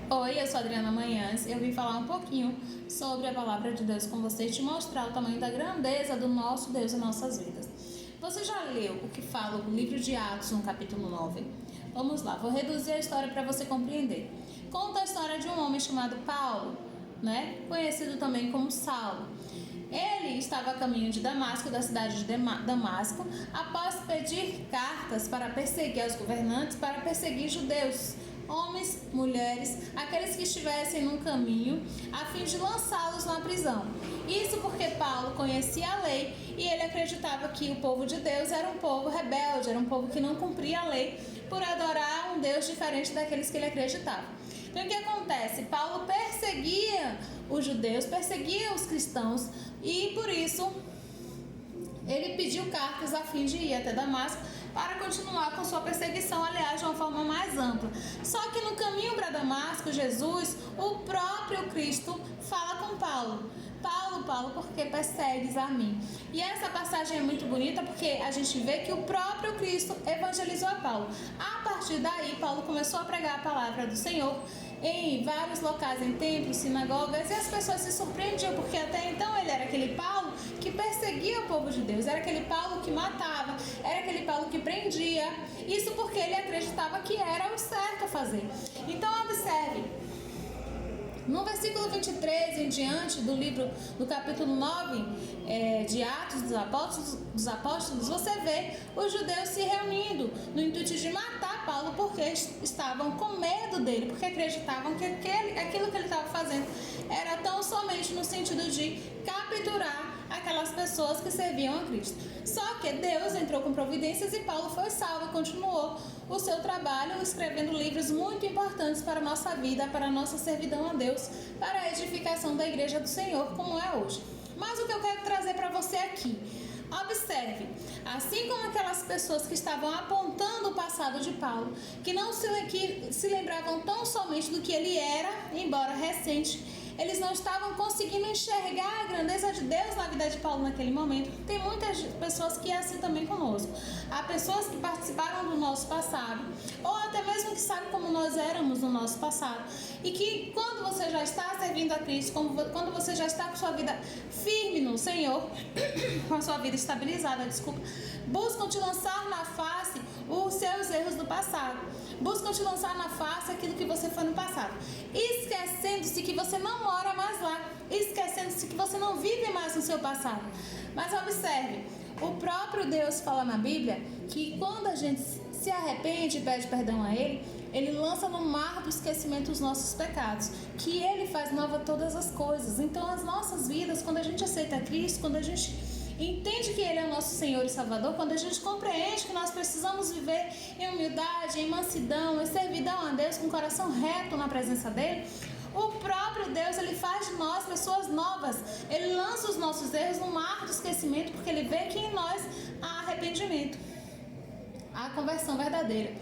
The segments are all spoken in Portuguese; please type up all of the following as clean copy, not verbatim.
Oi, eu sou a Adriana Manhãs. Eu vim falar um pouquinho sobre a palavra de Deus com você e te mostrar o tamanho da grandeza do nosso Deus em nossas vidas. Você já leu o que fala o livro de Atos, no capítulo 9? Vamos lá, vou reduzir a história para você compreender. Conta a história de um homem chamado Paulo, conhecido também como Saulo. Ele estava a caminho de Damasco, da cidade de Damasco, após pedir cartas para perseguir os governantes, para perseguir judeus, homens, mulheres, aqueles que estivessem no caminho, a fim de lançá-los na prisão. Isso porque Paulo conhecia a lei e ele acreditava que o povo de Deus era um povo rebelde, era um povo que não cumpria a lei por adorar um Deus diferente daqueles que ele acreditava. Então o que acontece? Paulo perseguia os judeus, perseguia os cristãos e por isso ele pediu cartas a fim de ir até Damasco para continuar com sua perseguição, aliás, de uma forma mais ampla. Só que no caminho para Damasco, Jesus, o próprio Cristo, fala com Paulo: Paulo, por que persegues a mim? E essa passagem é muito bonita porque a gente vê que o próprio Cristo evangelizou a Paulo. A partir daí, Paulo começou a pregar a palavra do Senhor em vários locais, em templos, sinagogas, e as pessoas se surpreendiam, porque até então ele era aquele Paulo que perseguia o povo de Deus, era aquele Paulo que matava, era aquele Paulo que prendia, isso porque ele acreditava que era o certo a fazer. Então observe, no versículo 23 em diante do capítulo 9 de Atos dos Apóstolos, você vê os judeus se reunindo no intuito de matar Paulo, porque estavam com medo dele, porque acreditavam que aquilo que ele estava fazendo era tão somente no sentido de capturar aquelas pessoas que serviam a Cristo. Só que Deus entrou com providências e Paulo foi salvo e continuou o seu trabalho escrevendo livros muito importantes para a nossa vida, para a nossa servidão a Deus, para a edificação da igreja do Senhor, como é hoje. Mas o que eu quero trazer para você aqui, observe, assim como aquelas pessoas que estavam apontando o passado de Paulo, que não se lembravam tão somente do que ele era, embora recente, eles não estavam conseguindo enxergar a grandeza de Deus na vida de Paulo naquele momento. Tem muitas pessoas que é assim também conosco. Há pessoas que participaram do nosso passado, ou até mesmo que sabem como nós éramos no nosso passado, e que quando você já está servindo a Cristo, quando você já está com sua vida firme no Senhor, com a sua vida estabilizada, buscam te lançar na face os seus erros do passado, buscam te lançar na face aquilo que você foi no passado, esquecendo-se que você não mora mais lá, esquecendo-se que você não vive mais no seu passado. Mas observe, o próprio Deus fala na Bíblia que quando a gente se arrepende e pede perdão a Ele lança no mar do esquecimento os nossos pecados, que Ele faz nova todas as coisas. Então as nossas vidas, quando a gente aceita Cristo, quando a gente entende que Ele é o nosso Senhor e Salvador, quando a gente compreende que nós precisamos viver em humildade, em mansidão, em servidão a Deus, com o coração reto na presença dEle, o próprio Deus, Ele faz de nós pessoas novas. Ele lança os nossos erros no mar do esquecimento, porque Ele vê que em nós há arrependimento, há conversão verdadeira.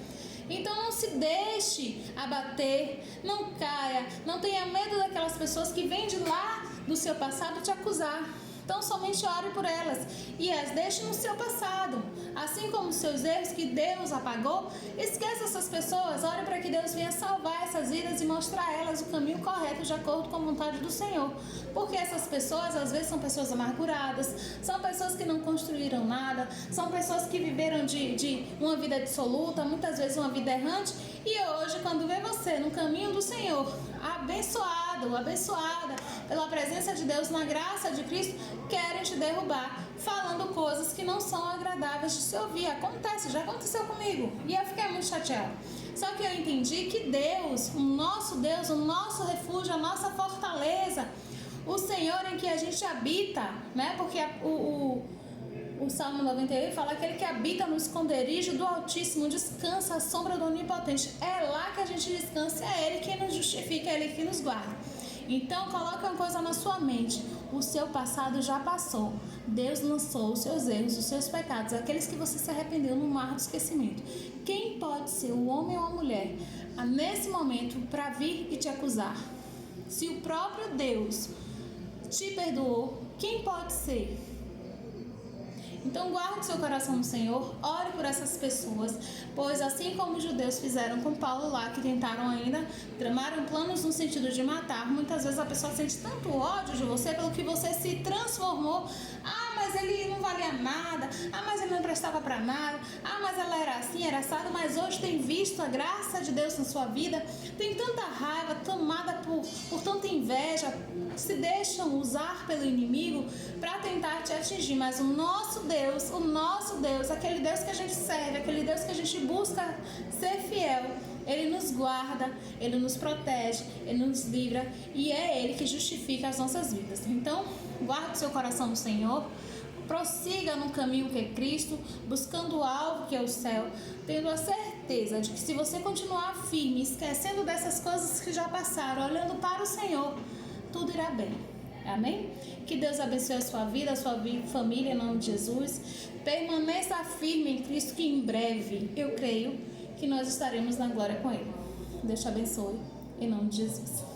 Então não se deixe abater, não caia, não tenha medo daquelas pessoas que vêm de lá do seu passado te acusar. Então somente ore por elas e as deixe no seu passado. Assim como os seus erros que Deus apagou, esqueça essas pessoas, ore para que Deus venha salvar essas vidas e mostrar a elas o caminho correto de acordo com a vontade do Senhor. Porque essas pessoas às vezes são pessoas amarguradas, são pessoas que não construíram nada, são pessoas que viveram de uma vida dissoluta, muitas vezes uma vida errante, e hoje quando vê você no caminho do Senhor, abençoado, abençoada pela presença de Deus, na graça de Cristo, querem te derrubar, falando coisas que não são agradáveis de se ouvir. Acontece, já aconteceu comigo, e eu fiquei muito chateada. Só que eu entendi que Deus, o nosso refúgio, a nossa fortaleza, o Senhor em que a gente habita, porque o Salmo 91 fala: aquele que habita no esconderijo do Altíssimo descansa à sombra do Onipotente. É lá que a gente descansa, é Ele quem nos justifica, é Ele que nos guarda. Então coloque uma coisa na sua mente: o seu passado já passou. Deus lançou os seus erros, os seus pecados, aqueles que você se arrependeu, no mar do esquecimento. Quem pode ser o homem ou a mulher nesse momento para vir e te acusar? Se o próprio Deus te perdoou, quem pode ser? Então guarde seu coração no Senhor, ore por essas pessoas, pois assim como os judeus fizeram com Paulo lá, que tentaram ainda, tramaram planos no sentido de matar, muitas vezes a pessoa sente tanto ódio de você pelo que você se transformou. Ah, mas ele não valia nada, ah, mas ele não prestava para nada, ah, mas ela era assim, era assado, mas hoje tem visto a graça de Deus na sua vida, tem tanta raiva, tomada por tanta inveja, se deixam usar pelo inimigo para tentar te atingir, mas o nosso Deus, aquele Deus que a gente serve, aquele Deus que a gente busca ser fiel, Ele nos guarda, Ele nos protege, Ele nos livra e é Ele que justifica as nossas vidas. Então, guarde seu coração no Senhor, prossiga no caminho que é Cristo, buscando o alvo que é o céu, tendo a certeza de que se você continuar firme, esquecendo dessas coisas que já passaram, olhando para o Senhor, tudo irá bem. Amém? Que Deus abençoe a sua vida, a sua família, em nome de Jesus. Permaneça firme em Cristo, que em breve, eu creio, que nós estaremos na glória com Ele. Deus te abençoe, em nome de Jesus.